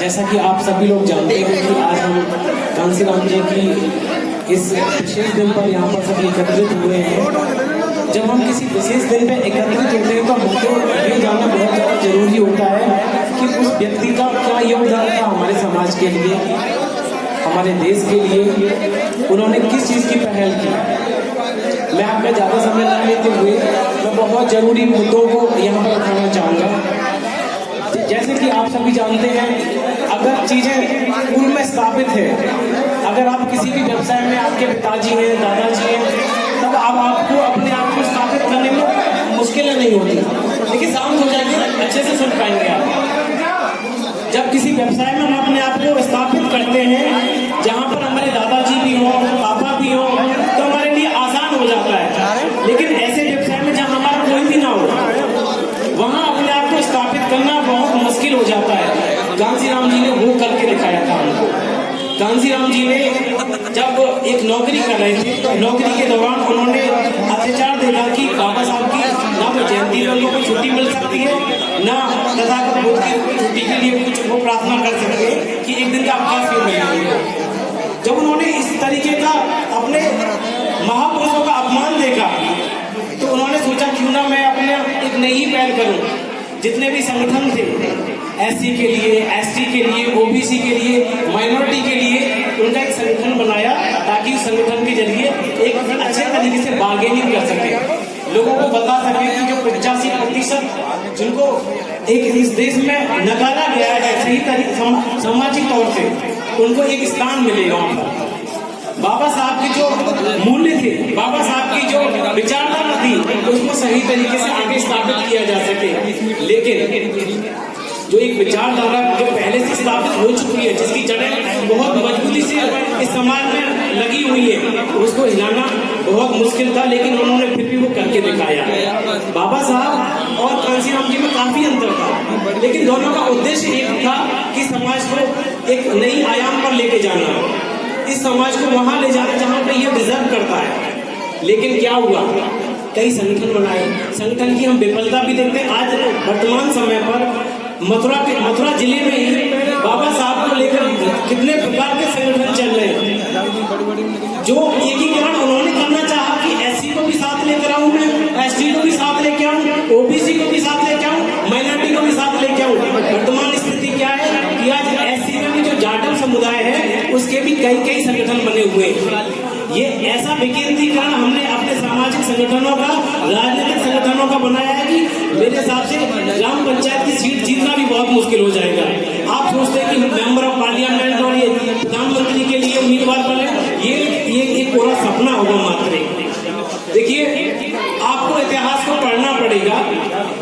जैसा कि आप सभी लोग जानते हैं कि आज हम कांसीराम जी की इस विशेष दिन पर यहाँ पर सभी एकत्रित हुए हैं। जब हम किसी विशेष दिन पे एकत्रित होते हैं तो हमको ये जानना बहुत ज़्यादा जरूरी होता है कि उस व्यक्ति का क्या योगदान था हमारे समाज के लिए, हमारे देश के लिए, उन्होंने किस चीज़ की पहल की। मैं आपका ज़्यादा समय न लेते हुए मैं बहुत ज़रूरी मुद्दों को यहाँ पर उठाना चाहूँगा। जैसे कि आप सभी जानते हैं, अगर चीज़ें पूर्व में स्थापित है, अगर आप किसी भी व्यवसाय में आपके पिताजी हैं, दादाजी हैं, तब आपको अपने आप को स्थापित करने में मुश्किलें नहीं होती। देखिए शांत हो जाएंगे, अच्छे से सुन पाएंगे आप। जब किसी व्यवसाय में हम अपने आप को स्थापित करते हैं जहाँ पर हमारे दादाजी भी हों, पापा भी हों, तो हमारे लिए आसान हो जाता है। लेकिन ऐसे व्यवसाय में जहाँ हमारा कोई भी ना हो, वहाँ अपने आप को स्थापित करना बहुत मुश्किल हो जाता है। कांसीराम जी ने वो करके दिखाया था हमको। कांसीराम जी ने जब एक नौकरी कर रहे थे, नौकरी के दौरान उन्होंने अत्याचार देखा कि बाबा साहब की ना तो जयंती पर उनको छुट्टी मिल सकती है, ना तथागत बुद्ध की छुट्टी के लिए कुछ वो प्रार्थना कर सकते हैं कि एक दिन का अवकाश क्यों मिलेगा। जब उन्होंने इस तरीके का अपने महापुरुषों का अपमान देखा तो उन्होंने सोचा क्यों ना मैं अपने एक नई पहल करूं। जितने भी संगठन थे, एससी के लिए, एसटी के लिए, ओबीसी के लिए, माइनॉरिटी के लिए, उनका एक संगठन बनाया ताकि उस संगठन के जरिए एक अच्छे तरीके से बार्गेनिंग कर सके, लोगों को बता सके कि जो 85% जिनको एक इस देश में नकारा गया है सही तरीके सामाजिक तौर से, उनको एक स्थान मिलेगा वहाँ पर। बाबा साहब के जो मूल्य थे, बाबा साहब की जो विचारधारा थी, उसको सही तरीके से आगे स्थापित किया जा सके। लेकिन जो एक विचारधारा जो पहले से स्थापित हो चुकी है, जिसकी जड़ें बहुत मजबूती से इस समाज में लगी हुई है, उसको हिलाना बहुत मुश्किल था। लेकिन उन्होंने फिर भी वो करके दिखाया। बाबा साहब और कांसीराम जी में काफी अंतर था, लेकिन दोनों का उद्देश्य एक था कि समाज को एक नई आयाम पर लेके जाना, इस समाज को वहां ले जाना जहां पे ये डिजर्व करता है। लेकिन क्या हुआ, कई संगठन बनाए, संगठन की हम विफलता भी देखते हैं। आज वर्तमान समय पर मथुरा जिले में ही बाबा साहब को लेकर कितने प्रकार के संगठन चल रहे हैं, जो एकीकरण उन्होंने करना चाहा कि एससी को भी साथ लेकर आऊं, मैं एसटी को भी साथ लेके आऊं, ओबीसी को भी साथ लेके आऊं, माइनॉरिटी को भी साथ लेके आऊं। वर्तमान स्थिति क्या है कि आज एससी में भी जो जाटव समुदाय है उसके भी कई संगठन बने हुए हैं। ये ऐसा विकेंद्रीकरण हमने अपने सामाजिक संगठनों का, राजनीतिक संगठनों का बनाया है कि मेरे हिसाब से ग्राम पंचायत की सीट जीतना भी बहुत मुश्किल हो जाएगा। आप सोचते हैं कि मेंबर ऑफ पार्लियामेंट और ये प्रधानमंत्री के लिए उम्मीदवार बने, ये पूरा सपना होगा मात्र। देखिए, आपको इतिहास को पढ़ना पड़ेगा।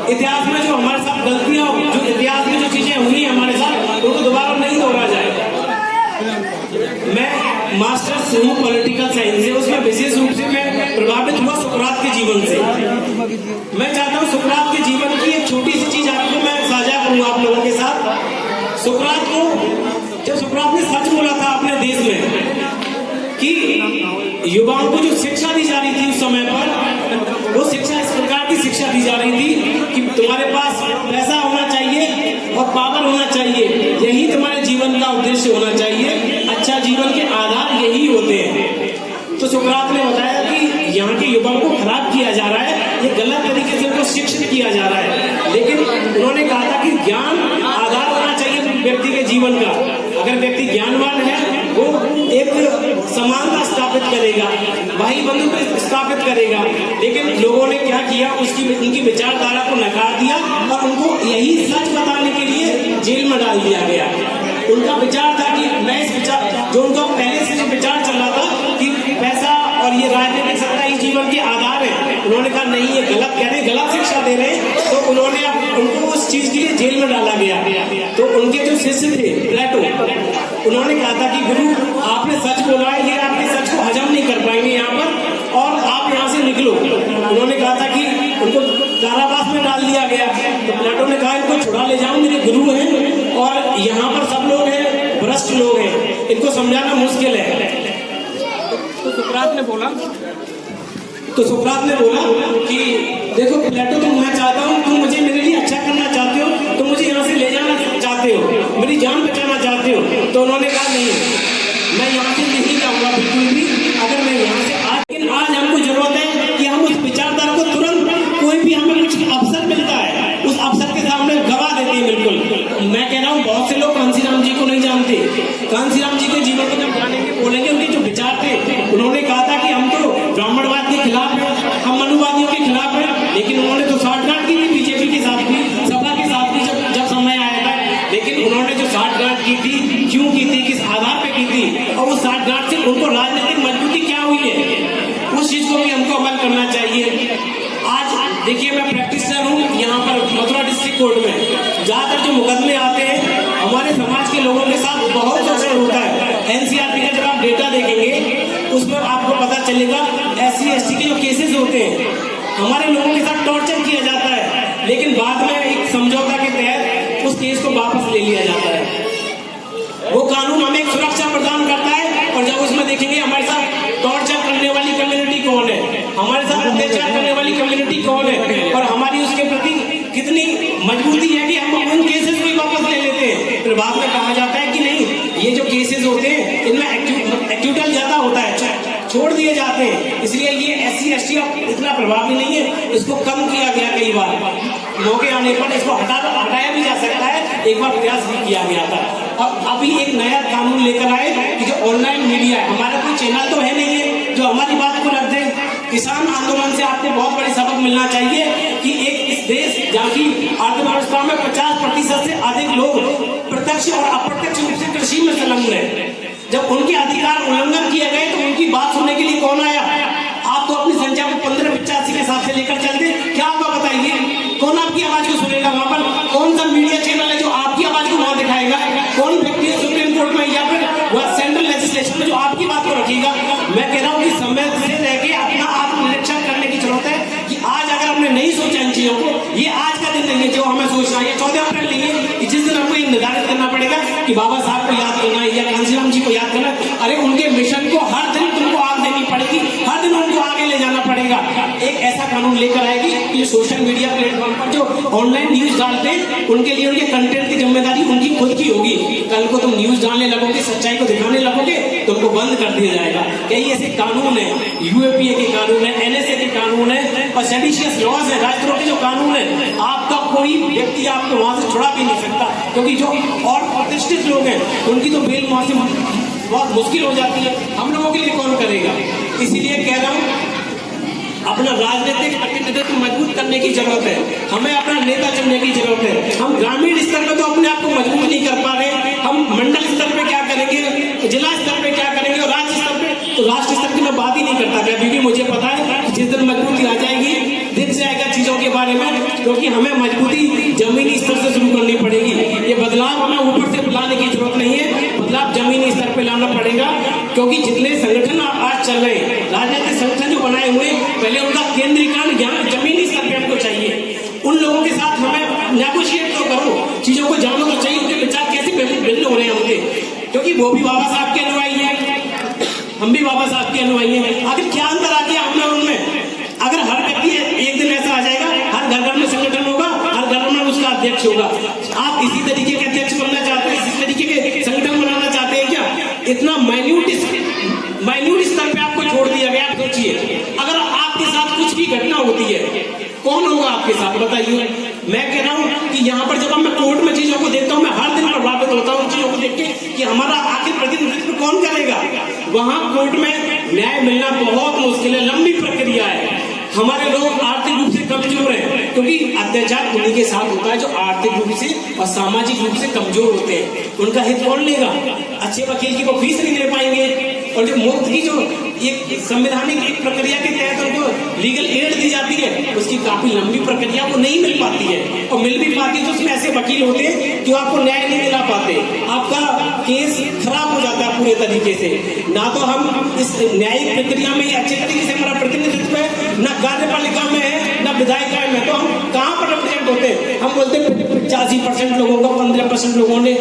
इतिहास में जो हमारे साथ गलतियां, जो इतिहास में जो चीजें हुई हमारे साथ, उनको दोबारा नहीं दोहरा जाएगा। मैं मास्टर्स हूँ पॉलिटिकल साइंस से, उसमें विशेष रूप से मैं प्रभावित हुआ सुकरात के जीवन से। मैं चाहता हूँ सुकरात के जीवन की एक छोटी सी चीज आपको मैं साझा करूँ आप लोगों के साथ। सुकरात को, जब सुकरात ने सच बोला था अपने देश में कि युवाओं को जो शिक्षा दी जा रही थी उस समय पर, वो शिक्षा इस प्रकार की शिक्षा दी जा रही थी कि तुम्हारे पास पैसा होना चाहिए और पावर होना चाहिए, यही तुम्हारे जीवन का उद्देश्य होना चाहिए। अच्छा जीवन के आधार यही होते हैं। तो सुकरात ने बताया कि यहाँ के युवाओं को खराब किया जा रहा है, ये गलत तरीके से उनको शिक्षित किया जा रहा है। लेकिन उन्होंने कहा था कि ज्ञान आधार होना चाहिए व्यक्ति के जीवन का। अगर व्यक्ति ज्ञानवान है, वो एक समानता स्थापित करेगा, भाई बंधु स्थापित करेगा। लेकिन लोगों ने क्या किया, उनकी विचारधारा को नकार दिया और उनको यही सच बताने के लिए जेल में डाल दिया गया। उनका विचार था कि मैं इस विचार, जो उनका पहले से जो विचार चल रहा था कि पैसा और ये राजनीतिक सत्ता ही जीवन के आधार है, उन्होंने कहा नहीं, ये गलत कह रहे हैं, गलत शिक्षा दे रहे हैं। तो उन्होंने उनको उस चीज के लिए जेल में डाला गया। तो उनके जो शिष्य थे प्लेटो, उन्होंने कहा था कि गुरु आपने सच बोला है, ये आपके सच को हजम नहीं कर पाएंगे यहाँ पर, और आप यहाँ से निकलो। उन्होंने कहा था कि उनको कारावास में डाल दिया गया। तो प्लेटो ने कहा इनको छुड़ा ले जाओ, मेरे गुरु हैं और यहाँ पर सब लोग हैं, भ्रष्ट लोग हैं, इनको समझाना मुश्किल है। तो सुकरात ने बोला कि देखो प्लेटो, मैं चाहता हूँ तुम मुझे मेरे लिए अच्छा करना चाहते हो, तुम मुझे यहाँ से ले जाना चाहते हो, जान बचाना चाहते हो? तो उन्होंने कहा नहीं, मैं यहाँ से नहीं जाऊँगा बिल्कुल भी, अगर मैं यहाँ से लेकिन आज हमको जरूरत है कि हम उस विचारधारा को तुरंत, कोई भी हमें कुछ अवसर मिलता है उस अवसर के सामने गवा देते हैं बिल्कुल। मैं कह रहा हूँ बहुत से लोग कांसीराम जी को नहीं जानते। कांसीराम जी के जीवन को जब जानेंगे, बोलेंगे, उनके जो विचार थे, उन्होंने कहा था कि हम तो ब्राह्मणवाद के खिलाफ है, हम मनुवादियों के खिलाफ है, लेकिन उन्होंने तो साठगांठ की थी बीजेपी के साथ भी, सपा के साथ भी जब समय आया था। लेकिन उन्होंने जो साठगांठ की थी, क्यों की थी, किस आधार पे की थी, और वो साठगांठ से उनको राजनीतिक मजबूती क्या हुई है, उस चीज को भी हमको अमल करना चाहिए। आज देखिए मैं प्रैक्टिशनर हूँ यहाँ पर मथुरा डिस्ट्रिक्ट कोर्ट में, ज्यादातर जो मुकदमे आते हैं हमारे समाज के लोगों के साथ बहुत शोषण होता है। एनसीआरबी का जब आप डेटा देखेंगे उसमें आपको पता चलेगा SC ST के जो केसेस होते हैं हमारे लोगों के साथ टॉर्चर किया जाता है, लेकिन बाद में एक समझौता के तहत उस केस को वापस ले लिया जाता है। वो कानून हमें एक सुरक्षा प्रदान करता है, और जब उसमें देखेंगे हमारे साथ टॉर्चर करने वाली कम्युनिटी कौन है, हमारे साथ अत्याचार करने वाली कम्युनिटी कौन है, और हमारी उसके प्रति कितनी मजबूती है कि हम उन केसेस को वापस ले लेते हैं। फिर बाद में कहा जाता है कि नहीं, ये जो केसेस होते हैं इनमें एक्यूटल ज्यादा होता है, छोड़ दिए जाते हैं, इसलिए ये SC ST इतना प्रभावी नहीं है, इसको कम किया गया। कई बार मौके आने पर इसको हटाया भी जा सकता है, एक बार प्रयास भी किया गया था। अब अभी एक नया कानून लेकर आए कि जो ऑनलाइन मीडिया है, हमारा कोई चैनल तो है नहीं है जो हमारी बात को रख दे। किसान आंदोलन से आपको बहुत बड़ी सबक मिलना चाहिए कि एक इस देश जहाँ की अर्थव्यवस्था में 50% से अधिक लोग प्रत्यक्ष और अप्रत्यक्ष रूप से कृषि में संलग्न है, जब उनके अधिकार उल्लंघन किए गए तो उनकी बात सुनने के लिए कौन आया? आप तो अपनी संख्या को 1585 के हिसाब से लेकर चलते, क्या होगा बताइए? कौन आपकी आवाज को सुनेगा? वहां पर कौन सा मीडिया चैनल है जो आपकी आवाज को वहां दिखाएगा? कौन व्यक्ति सुप्रीम कोर्ट में या फिर वह सेंट्रल लेजिस्लेशन में जो आपकी बात को रखेगा? मैं कह रहा हूँ कि समय से रह के अपना आत्मनिरीक्षण करने की जरूरत है कि आज अगर हमने नहीं सोचा इन चीजों को, ये आज का दिन नहीं है जो हमें सोचना है। 14 अप्रैल नहीं है, जिस दिन हमको ये निर्धारित करना पड़ेगा कि बाबा साहब को याद करना है या कांसीराम जी को याद करना। अरे उनके मिशन को हर दिन तुमको आग देनी पड़ेगी, हर दिन उनको आगे ले जाना पड़ेगा। एक ऐसा कानून लेकर आएगी कि सोशल मीडिया प्लेटफॉर्म पर जो ऑनलाइन न्यूज डालते हैं उनके लिए उनके कंटेंट की जिम्मेदारी उनकी खुद की होगी। कल को तुम न्यूज डालने लगोगे, सच्चाई को दिखाने लगोगे, तुमको बंद कर दिया जाएगा। कई ऐसे कानून है, UAPA के कानून है, NSA के कानून है, और सेडिशियस लॉज है, राजद्रोह के जो कानून है, आपका कोई व्यक्ति आपको वहां से छुड़ा भी नहीं सकता, क्योंकि जो और प्रतिष्ठित लोग हैं उनकी तो बेल वहां से बहुत मुश्किल हो जाती है, हम लोगों के लिए कौन करेगा? इसीलिए कह रहा हूँ अपना राजनीतिक प्रतिनिधित्व मजबूत करने की जरूरत है, हमें अपना नेता चुनने की जरूरत है। हम ग्रामीण स्तर पर तो अपने आप को मजबूत नहीं कर पा रहे, हम मंडल स्तर पे क्या करेंगे, जिला स्तर पे क्या करेंगे, और राज्य स्तर पे तो राष्ट्र स्तर की मैं बात ही नहीं करता, क्योंकि मुझे पता है कि जिस दिन मजबूती आ जाएगी दिख जाएगा चीजों के बारे में, क्योंकि हमें मजबूती जमीनी स्तर से शुरू करनी पड़ेगी। ये बदलाव हमें ऊपर से लाने की जरूरत नहीं है, बदलाव जमीनी स्तर पे लाना पड़ेगा, क्योंकि जितने संगठन आज चल रहे हैं, राजनीतिक संगठन जो बनाए हुए, पहले उनका केंद्रीकरण यहाँ जमीनी स्तर पे हमको चाहिए। उन लोगों के साथ हमें नेगोशिएट तो करो, चीजों को जानो तो चाहिए, उनके विचार कैसे भिन्न हो रहे हैं उनके, क्योंकि वो भी बाबा साहब के अनुयायी है, हम भी बाबा साहब के अनुयायी हैं। आखिर क्या अंतर आ गया हमें उनमें? अगर हर व्यक्ति एक दिन ऐसा आ जाएगा, हर घर में संगठन होगा, हर घर में उसका अध्यक्ष होगा। आप इसी तरीके के अध्यक्ष बनना चाहते हैं, इसी तरीके के संगठन बनाना चाहते हैं क्या? इतना माइन्यूट स्तर पे आपको छोड़ दिया गया। आप सोचिए, अगर आपके साथ कुछ भी घटना होती है, कौन होगा आपके साथ? बताइए। मैं कह रहा हूँ कि यहाँ पर जब मैं कोर्ट में चीजों को देखता हूँ, मैं हर दिन प्रभावित होता हूँ चीजों को देख के कि हमारा आखिर प्रतिनिधित्व कौन करेगा? वहां कोर्ट में न्याय मिलना बहुत मुश्किल है, लंबी प्रक्रिया है। हमारे लोग आर्थिक रूप से कमजोर हैं, क्योंकि अत्याचार उन्हीं के साथ होता है जो आर्थिक रूप से और सामाजिक रूप से कमजोर होते हैं। उनका हित कौन लेगा? अच्छे वकील की वो फीस नहीं दे पाएंगे, और जो मुफ्त की जो एक संवैधानिक एक प्रक्रिया के तहत उनको लीगल एड दी जाती है, उसकी काफी लंबी प्रक्रिया वो नहीं मिल पाती है, और मिल भी पाती है तो उसमें ऐसे वकील होते हैं जो आपको न्याय नहीं दिला पाते, आपका केस खराब हो जाता है पूरे तरीके से। ना तो हम इस न्यायिक प्रक्रिया में अच्छे तरीके से हमारा प्रतिनिधित्व है, न कार्यपालिका में है, न विधायिका में, तो हम कहाँ पर रिप्रेजेंट होते हैं? हम बोलते हैं 85% लोगों का 15% लोगों ने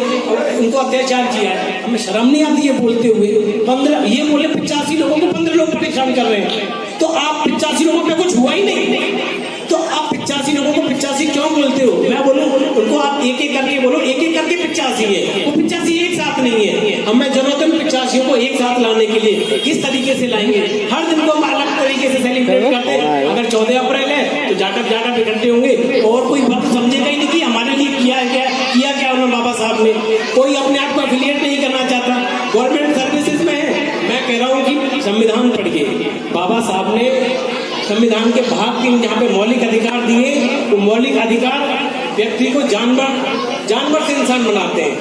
उनको अत्याचार किया है, हमें शर्म नहीं आती है बोलते हुए। 15 ये बोले 85 लोगों को 15 लोग परेशान कर रहे हैं, तो आप 85 लोगों पे कुछ हुआ ही नहीं, तो आप 85 लोगों को 85 क्यों बोलते हो? मैं बोलूं उनको आप एक एक करके बोलो, एक एक करके 85 है, वो 85 एक साथ नहीं है। हमें जरूरत है 85 को एक साथ लाने के लिए। किस तरीके से लाएंगे? हर दिन को हम अलग तरीके से सेलिब्रेट करते हैं। अगर 14 अप्रैल है तो जाटक इकट्ठे होंगे और कोई बात समझेगा ही नहीं कि हमारे लिए किया क्या उन्होंने बाबा साहब ने। कोई अपने आप को एफिलिएट नहीं करना चाहता, गवर्नमेंट सर्विसेज में है। मैं कह रहा हूँ कि संविधान पढ़िए। बाबा साहब ने संविधान के भाग 3 जहाँ पे मौलिक अधिकार दिए, वो मौलिक अधिकार व्यक्ति को जानवर से इंसान बनाते हैं,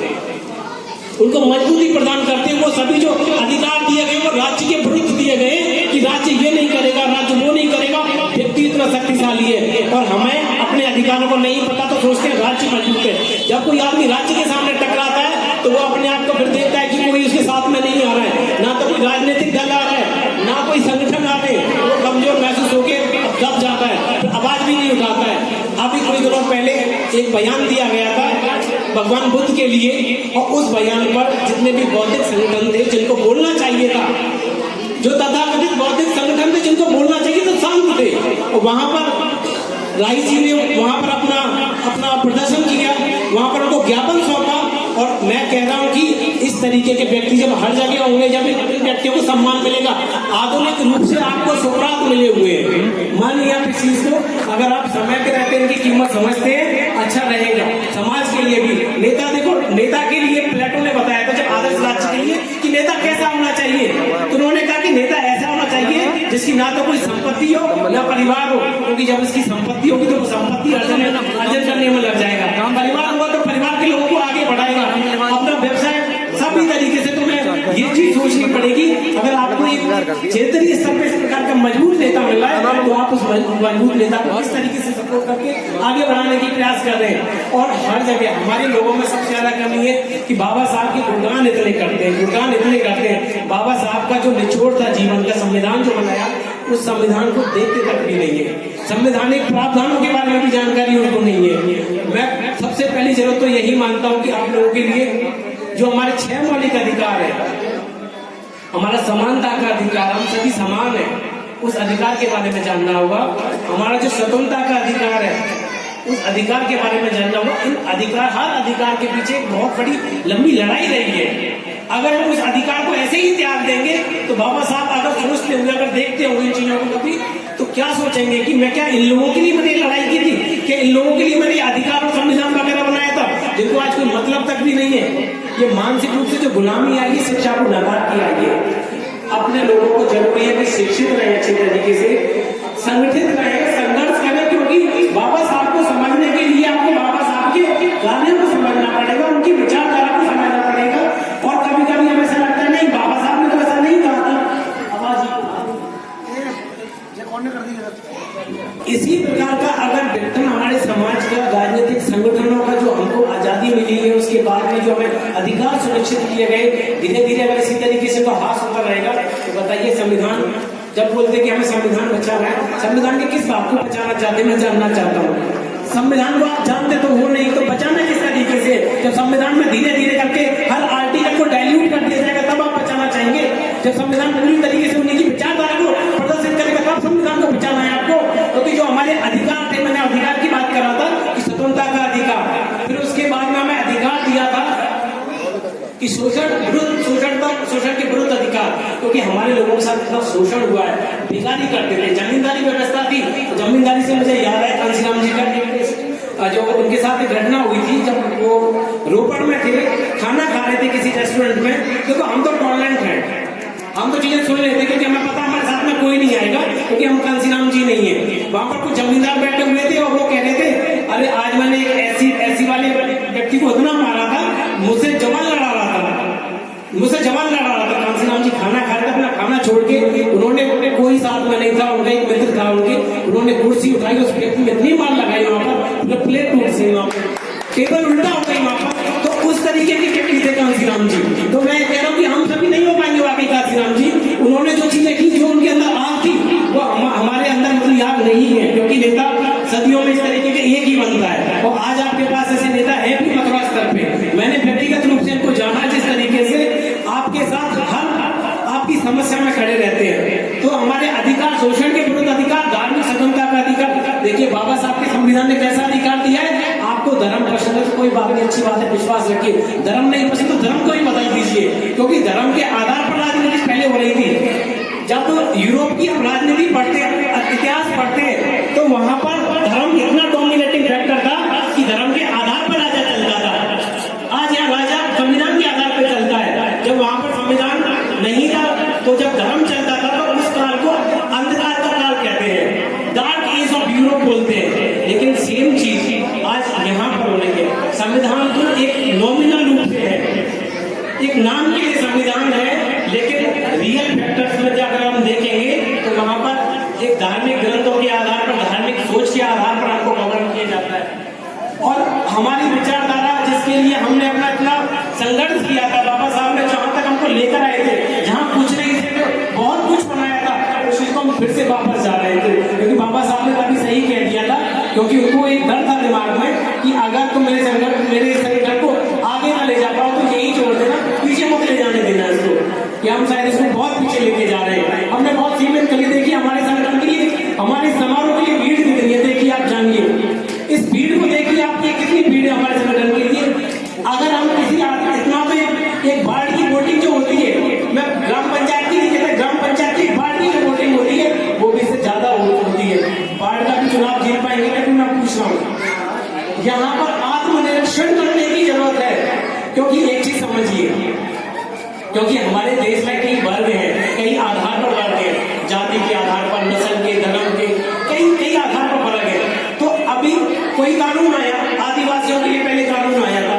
उनको मजबूती प्रदान करते हैं। वो सभी जो अधिकार दिए गए वो राज्य के विरुद्ध दिए गए कि राज्य ये नहीं करेगा, राज्य वो नहीं करेगा। व्यक्ति इतना शक्तिशाली है और हमें अपने अधिकारों को नहीं पता तो सोचते हैं राज्य मजबूत है। जब कोई आदमी राज्य के सामने टकराता है तो वो अपने आप को फिर देखता है कि कोई उसके साथ में नहीं आ रहा है, ना तो कोई राजनीतिक दल आ रहा है, ना कोई संगठन आ रहे, वो कमजोर महसूस होकर दब जाता है, फिर आवाज भी नहीं उठाता है। अभी कुछ दिनों पहले एक बयान दिया गया था भगवान बुद्ध के लिए, और उस बयान पर जितने भी बौद्धिक संगठन थे जिनको बोलना चाहिए था, जो तथाकथित बौद्धिक संगठन थे जिनको बोलना चाहिए तो शांत थे, और वहां पर राय जी ने वहां पर अपना प्रदर्शन किया, वहां पर उनको ज्ञापन सौंपा। और मैं कह रहा हूं कि इस तरीके के व्यक्ति जब हर जगह होंगे, जब इन व्यक्तियों को सम्मान मिलेगा, आधुनिक रूप से आपको सुकरात मिले हुए हैं। मानिए आप इस चीज को, अगर आप समय के रहते इनकी कीमत समझते हैं, अच्छा रहेगा समाज के लिए भी। नेता देखो, नेता के लिए प्लेटो ने बताया था जब आदर्श राज्य के लिए कि नेता कैसा होना चाहिए, तो उन्होंने कहा कि नेता ऐसा होना चाहिए जिसकी ना तो कोई संपत्ति हो ना परिवार हो, क्योंकि जब इसकी संपत्ति होगी तो संपत्ति अर्जन करने में लग जाएगा। परिवार होगा तो परिवार के लोगों को आगे बढ़ाएगा, अपना व्यवसाय सभी तरीके से। तुम्हें ये चीज सोचनी पड़ेगी, अगर आपको एक क्षेत्रीय स्तर पर इस प्रकार का मजबूत नेता मिला है तो आप उस मजबूत नेता को इस तरीके से सपोर्ट करके आगे बढ़ाने की प्रयास कर रहे हैं। और हर जगह हमारे लोगों में सबसे ज्यादा कमी है कि बाबा साहब की गुणगान इतने करते हैं। बाबा साहब का जो निचोड़ था जीवन का, संविधान जो बनाया, उस संविधान को देखते तक भी नहीं है। संवैधानिक प्रावधानों के बारे में भी जानकारी उनको नहीं है। मैं सबसे पहली जरूरत तो यही मानता हूँ कि आप लोगों के लिए जो हमारे 6 मौलिक अधिकार है, हमारा समानता का अधिकार, हम सभी समान है, उस अधिकार के बारे में जानना होगा। हमारा जो स्वतंत्रता का अधिकार है, उस अधिकार के बारे में जानना होगा। इन अधिकार, हर अधिकार के पीछे एक बहुत बड़ी लंबी लड़ाई रही है। अगर हम उस अधिकार को ऐसे ही त्याग देंगे तो बाबा साहब अगर सोचते हुए, अगर देखते होंगे इन चीजों को कभी, तो क्या सोचेंगे कि मैं क्या इन लोगों के लिए मैंने लड़ाई की थी, कि इन लोगों के लिए मैंने अधिकार और संविधान वगैरह बनाया था, जिनको आज कोई मतलब तक भी नहीं है। ये मानसिक रूप से जो गुलामी आई है, शिक्षा को नकार की आई है। अपने लोगों को जरूरी है कि शिक्षित रहे, अच्छे तरीके से संगठित रहे, संघर्ष करें, क्योंकि बाबा साहब को समझने के लिए आपको बाबा साहब के गाने को समझना पड़ेगा, उनकी विचारधारा को समझना पड़ेगा। और कभी कभी हमें ऐसा लगता है नहीं, बाबा साहब ने तो ऐसा नहीं कहा था, इसी प्रकार का अगर व्यक्ति हमारे समाज का, राजनीतिक संगठनों का जो हमको आजादी मिली है, उसके बाद में जो हमें अधिकार सुनिश्चित किए गए, धीरे धीरे अगर इसी तरीके से हाथ होता रहेगा तो बताइए संविधान, जब बोलते कि हमें संविधान बचाना है, संविधान के किस बात को बचाना चाहते हैं, मैं जानना चाहता हूँ। संविधान को आप जानते तो हो नहीं, तो बचाना किस तरीके से? जब संविधान में धीरे धीरे करके हर आर्टिकल को डाइल्यूट कर दिया जाएगा तब आप बचाना चाहेंगे। जब संविधान पूरी तरीके से उन्हीं की विचारधारा को प्रदर्शित करेगा तब संविधान को बचाना है आपको। क्योंकि जो हमारे अधिकार थे, मैंने अधिकार की बात कर रहा था कि स्वतंत्रता का अधिकार, फिर उसके बाद में हमें अधिकार दिया था कि शोषण के विरुद्ध अधिकार, क्योंकि हमारे लोगों के साथ इतना शोषण हुआ है, भिखारी करते थे, जमींदारी व्यवस्था थी। जमींदारी से मुझे याद है कांसीराम जी का जो उनके साथ एक घटना हुई थी, जब वो रोपड़ में थे, खाना खा रहे थे किसी रेस्टोरेंट में। देखो हम तो टॉलरेंट हैं, हम तो चीजें सुन लेते क्योंकि हमें पता हमारे साथ में कोई नहीं आएगा, क्योंकि हम कांसीराम जी नहीं है। वहां पर कुछ जमींदार बैठे हुए थे और वो कह रहे थे, अरे आज मैंने एक ऐसी वाले व्यक्ति को इतना मारा था, मुझसे जवान लड़ा रहा था। कांसीराम जी खाना खा रहे थे, अपना खाना छोड़ के, उन्होंने कोई साथ में नहीं था, उनका एक मित्र था उनके, उन्होंने कुर्सी उठाई, उस व्यक्ति में इतनी मार लगाई वहां पर, प्लेट टूट गई वहां पर, टेबल उल्टा हो गई वहां पर। तो उस तरीके के व्यक्ति थे कांसीराम जी। तो मैं कह रहा हूँ कि हम सभी नहीं हो पाएंगे वाकई कांसीराम जी। उन्होंने जो चीजें की, जो उनके अंदर आग थी, वो हमारे अंदर इतनी आग नहीं है, क्योंकि नेता सदियों में इस तरीके के एक ही बनता है। और आज आपके पास ऐसे नेता है भी मथुरा स्तर पे। मैंने व्यक्तिगत रूप से इनको जाना, जिस तरीके से आपके साथ हर आपकी समस्या में खड़े रहते हैं। तो हमारे अधिकार, शोषण के विरुद्ध अधिकार, धार्मिक स्वतंत्रता का अधिकार, देखिए बाबा साहब के संविधान ने कैसा अधिकार दिया है, आपको धर्म कोई बात नहीं, अच्छी बात है, विश्वास रखिए। धर्म नहीं पसंद तो धर्म को ही बदल दीजिए, क्योंकि धर्म के आधार पर राजनीति पहले हो रही थी। जब यूरोप की हम राजनीति पढ़ते, इतिहास पढ़ते हैं, तो वहां पर धर्म इतना डोमिनेटिंग फैक्टर था कि धर्म के आधार पर राजा चलता था। आज यहाँ राजा संविधान के आधार पर चलता है। जब वहां पर संविधान नहीं था, तो जब धर्म चलता था, तो उस काल को अंधकार का काल कहते हैं, डार्क एज ऑफ यूरोप बोलते हैं। लेकिन सेम चीज आज यहाँ पर होने के संविधान तो एक नॉमिनल रूप से है, एक नाम के लिए संविधान है, लेकिन रियल फैक्टर्स में जाकर हम देखेंगे तो वहां पर एक धार्मिक ग्रंथों के आधार पर, धार्मिक सोच के आधार पर हमको गवर्न किया जाता है। और हमारी विचारधारा जिसके लिए हमने अपना इतना संघर्ष किया था, बाबा साहब ने जहां तक हमको लेकर आए थे, जहां कुछ नहीं थे तो बहुत कुछ बनाया था, उस चीज को हम फिर से वापस जा रहे थे। क्योंकि बाबा साहब ने काफी सही कह दिया था, क्योंकि उनको एक डर था दिमाग में कि अगर तुम मेरे संगठन को आगे ना ले जा पाओ तो यही छोड़ देना, पीछे मत ले जाने देना इसको, कि हम शायद इसको बहुत पीछे लेके जा रहे हैं। हमने बहुत सीमित कली देखी हमारे संगठन के लिए, हमारे समारोह के लिए भीड़ कितनी है देखिए, आप जानिए इस भीड़ को देखिए आप, ये कितनी भीड़ है हमारे संगठन के लिए। अगर हम किसी इतना तो एक वार्ड की वोटिंग जो होती है, मैं ग्राम पंचायत की नहीं कहता, ग्राम पंचायत की वार्ड की जो वोटिंग होती है वो भी इससे ज्यादा होती है। वार्ड का भी चुनाव जीत पाएंगे, लेकिन मैं पूछ रहा हूँ यहाँ पर आत्मनिरीक्षण करने की जरूरत है। क्योंकि एक चीज समझिए, क्योंकि हमारे देश में कई वर्ग हैं, कई आधार पर वर्ग हैं, जाति के आधार पर, नस्ल के, धर्म के, कई आधार पर वर्ग है। तो अभी कोई कानून आया, आदिवासियों के लिए पहले कानून आया था,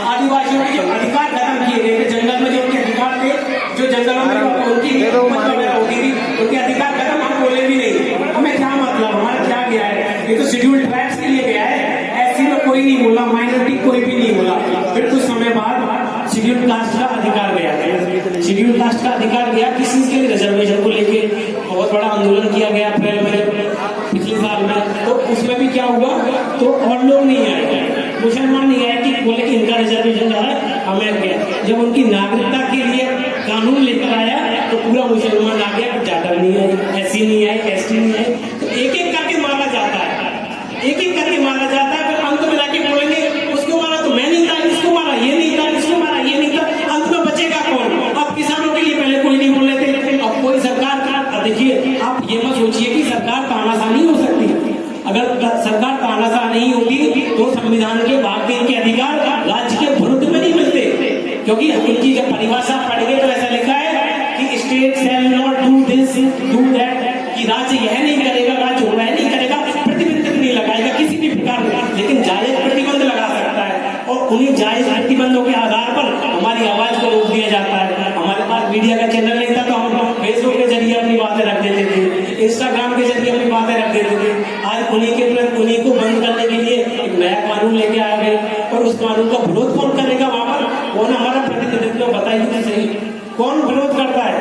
आदिवासियों के जो अधिकार खत्म किए गए थे, जंगल में जो उनके अधिकार थे, जो जंगलों में उनकी उपज वगैरह होती थी, उनके अधिकार खत्म, हम बोले भी नहीं। हमें क्या मतलब, हमारा क्या गया है, ये तो शेड्यूल्ड ट्राइब्स के लिए गया है, ऐसी में कोई नहीं बोला, माइनॉरिटी कोई भी नहीं बोला। फिर कुछ समय बाद शेड्यूल्ड कास्ट का अधिकार गया, शेड्यूल्ड कास्ट का अधिकार गया, किसी के लिए रिजर्वेशन को लेके बहुत बड़ा आंदोलन किया गया अप्रैल में पिछले साल में। तो उसमें भी क्या हुआ, तो और लोग नहीं आए, मुसलमान नहीं आए कि बोले कि इनका रिजर्वेशन जो है हमें गया। जब उनकी नागरिकता के लिए कानून लेकर आया तो पूरा मुसलमान आ गया, जाकर नहीं आए, एससी नहीं आए, एसटी नहीं आए, तो एक एक करके मारा जाता है, एक एक करके मारा जाता है। फिर अंत में जाके बोलेंगे उसको मारा तो मैं नहीं था, इसको मारा ये नहीं था, इसको मारा ये नहीं था, अंत में बचेगा कौन? अब किसानों के लिए पहले कोई नहीं बोल रहे थे, अब कोई सरकार का, देखिए आप ये मत सोचिए कि सरकार तानाशाह नहीं हो सकती। अगर सरकार तानाशाह नहीं होती तो संविधान के भाग के अधिकार राज्य के विरुद्ध में नहीं मिलते, क्योंकि उनकी जब परिभाषा पढ़ेंगे तो ऐसा लिखा है कि state shall not do this do that, कि राज्य यह नहीं करेगा, राज्य वह नहीं करेगा, प्रतिबंध नहीं लगाएगा किसी भी प्रकार का, लेकिन जायज प्रतिबंध लगा सकता है। और उन्हीं जायज प्रतिबंधों के आधार पर हमारी आवाज को रोक दिया जाता है। हमारे पास मीडिया का चैनल नहीं था तो हम फेसबुक के जरिए अपनी बातें रख देते थे, इंस्टाग्राम के जरिए अपनी बातें रख देते थे। आज उन्हीं को बंद करने के लिए एक नया कानून लेके आ गए, और उस कानून का विरोध कौन करेगा वहां पर? कौन हमारा प्रतिनिधित्व, बताइए तो सही, कौन विरोध करता है?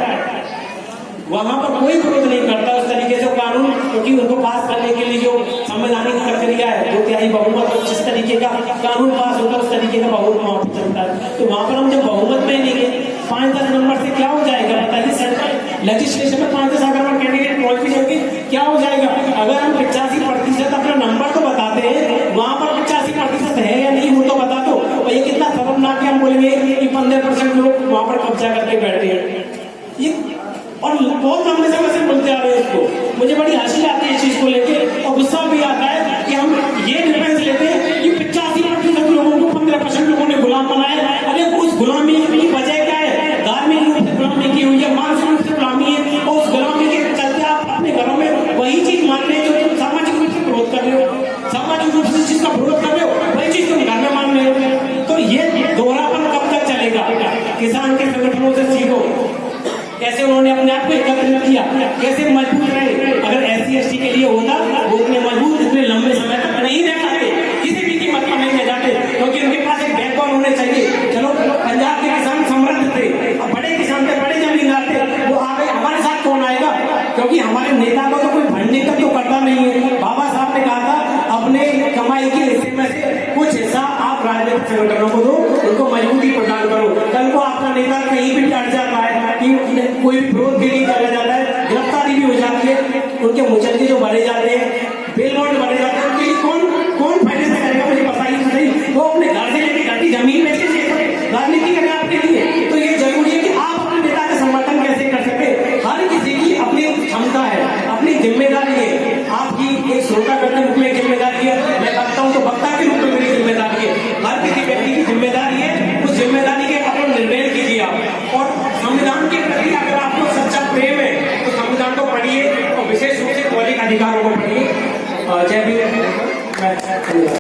वहां पर कोई विरोध नहीं करता उस तरीके से कानून, क्योंकि उनको पास करने के लिए जो संवैधानिक प्रक्रिया है, 2/3 बहुमत, और जिस तरीके का कानून पास होता है उस तरीके का बहुमत वहां पर चलता है। तो वहां पर हम जब बहुमत में नहीं गए, 5-10 नंबर से क्या हो जाएगा बताइए? सेंट्रल लेजिस्लेशन में 5-10 अगर हम कैंडिडेट पहुंच भी जाएंगे, क्या हो जाएगा? अगर हम 85% अपना नंबर तो बताते हैं, वहां पर 85% है या नहीं वो तो बता दो। और ये कितना शर्मनाक है, हम बोलेंगे कि 15% लोग वहां पर कब्जा करके बैठे हैं, ये और बहुत लंबे समय से बोलते आ रहे हैं इसको। मुझे बड़ी हंसी आती है इस चीज को लेके, और गुस्सा भी आता है कि हम ये डिफेंस लेते हैं कि 85% लोगों को 15% लोगों ने गुलाम बनाया। अरे उस गुलामी की वजह क्या है? धार्मिक रूप से गुलामी की हुई है, मानसिक रूप से गुलामी है, और उस गुलामी के चलते आप अपने घरों में वही चीज मान रहे हो जो तुम सामाजिक रूप से विरोध कर रहे हो, सामाजिक रूप से जिस चीज का विरोध कर रहे हो वही चीज तुम घर में मान रहे हो। तो ये दोहरापन कब तक चलेगा? किसान के संगठनों से सीखो कैसे उन्होंने अपने आप को एकत्रित किया, कैसे मजबूत रहे। अगर SC/ST के लिए होता वो इतने मजबूत, इतने लंबे समय तक नहीं रह पाते, किसी भी कीमत पर नहीं रह जाते, क्योंकि उनके पास एक बैकबोन होने चाहिए। चलो पंजाब के किसान समृद्ध थे, बड़े किसान थे, बड़े जमींदार थे, वो आ गए, हमारे साथ कौन आएगा? क्योंकि हमारे नेता को तो कोई भंडने तक तो करता नहीं है। बाबा साहब ने कहा था अपने कमाई के हिस्से में से कुछ हिस्सा आप राजनीतिक संगठनों को दो, उनको मजबूती प्रदान करो। कल को आपका नेता कहीं भी अट जाता है कि कोई विरोध के लिए चला जाता है, गिरफ्तारी भी हो जाती है, उनके मुचलके जो भरे जाते हैं, बेल बॉन्ड भरे जाते हैं, उनके लिए कौन फायदे से करेगा? मुझे बताइए तो सही। वो अपने घर जिम्मेदारी है, आपकी एक श्रोता करते रूप में जिम्मेदारी है, मैं वक्ता हूँ तो वक्ता के रूप में मेरी जिम्मेदारी है, हर किसी व्यक्ति की जिम्मेदारी है, उस जिम्मेदारी के अपन निर्णय कीजिए आप। और संविधान के प्रति अगर आपको सच्चा प्रेम है तो संविधान को पढ़िए और विशेष रूप से मौलिक अधिकारों को पढ़िए। जय भीम।